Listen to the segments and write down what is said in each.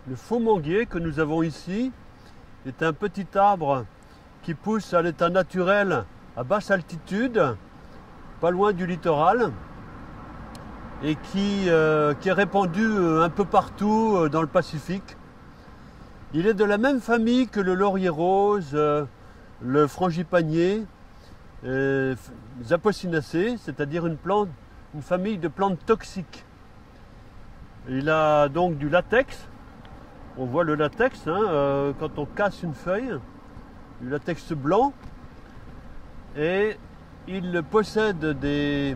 Le faux-manguier que nous avons ici est un petit arbre qui pousse à l'état naturel à basse altitude, pas loin du littoral, et qui est répandu un peu partout dans le Pacifique. Il est de la même famille que le laurier rose, le frangipanier, Apocynaceae, c'est-à-dire une famille de plantes toxiques. Il a donc du latex. On voit le latex quand on casse une feuille, du latex blanc. Et il possède des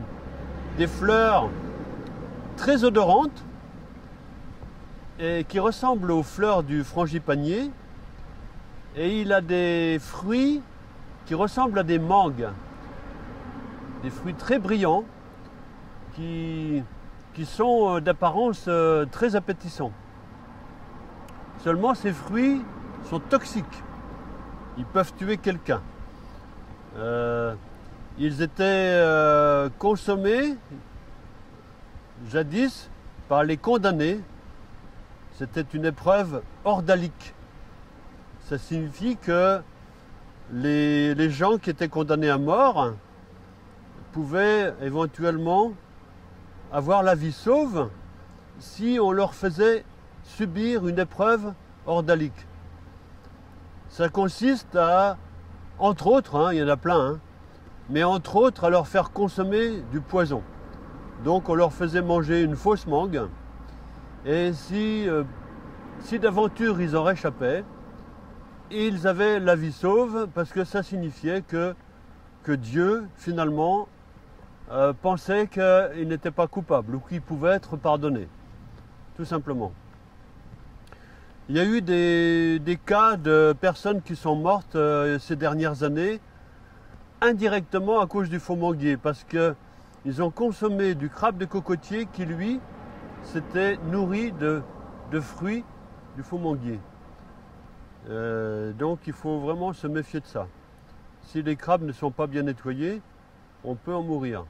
fleurs très odorantes et qui ressemblent aux fleurs du frangipanier. Et il a des fruits qui ressemblent à des mangues, des fruits très brillants qui sont d'apparence très appétissants. Seulement ces fruits sont toxiques, ils peuvent tuer quelqu'un. Ils étaient consommés jadis par les condamnés. C'était une épreuve ordalique. Ça signifie que les gens qui étaient condamnés à mort pouvaient éventuellement avoir la vie sauve si on leur faisait subir une épreuve ordalique. Ça consiste à, entre autres, il y en a plein, mais entre autres à leur faire consommer du poison. Donc on leur faisait manger une fausse mangue, et si d'aventure ils en réchappaient, ils avaient la vie sauve, parce que ça signifiait que Dieu, finalement, pensait qu'il n'était pas coupable, ou qu'il pouvait être pardonné, tout simplement. Il y a eu des cas de personnes qui sont mortes ces dernières années, indirectement à cause du faux-manguier, parce qu'ils ont consommé du crabe de cocotier qui, lui, s'était nourri de fruits du faux-manguier. Donc il faut vraiment se méfier de ça. Si les crabes ne sont pas bien nettoyés, on peut en mourir.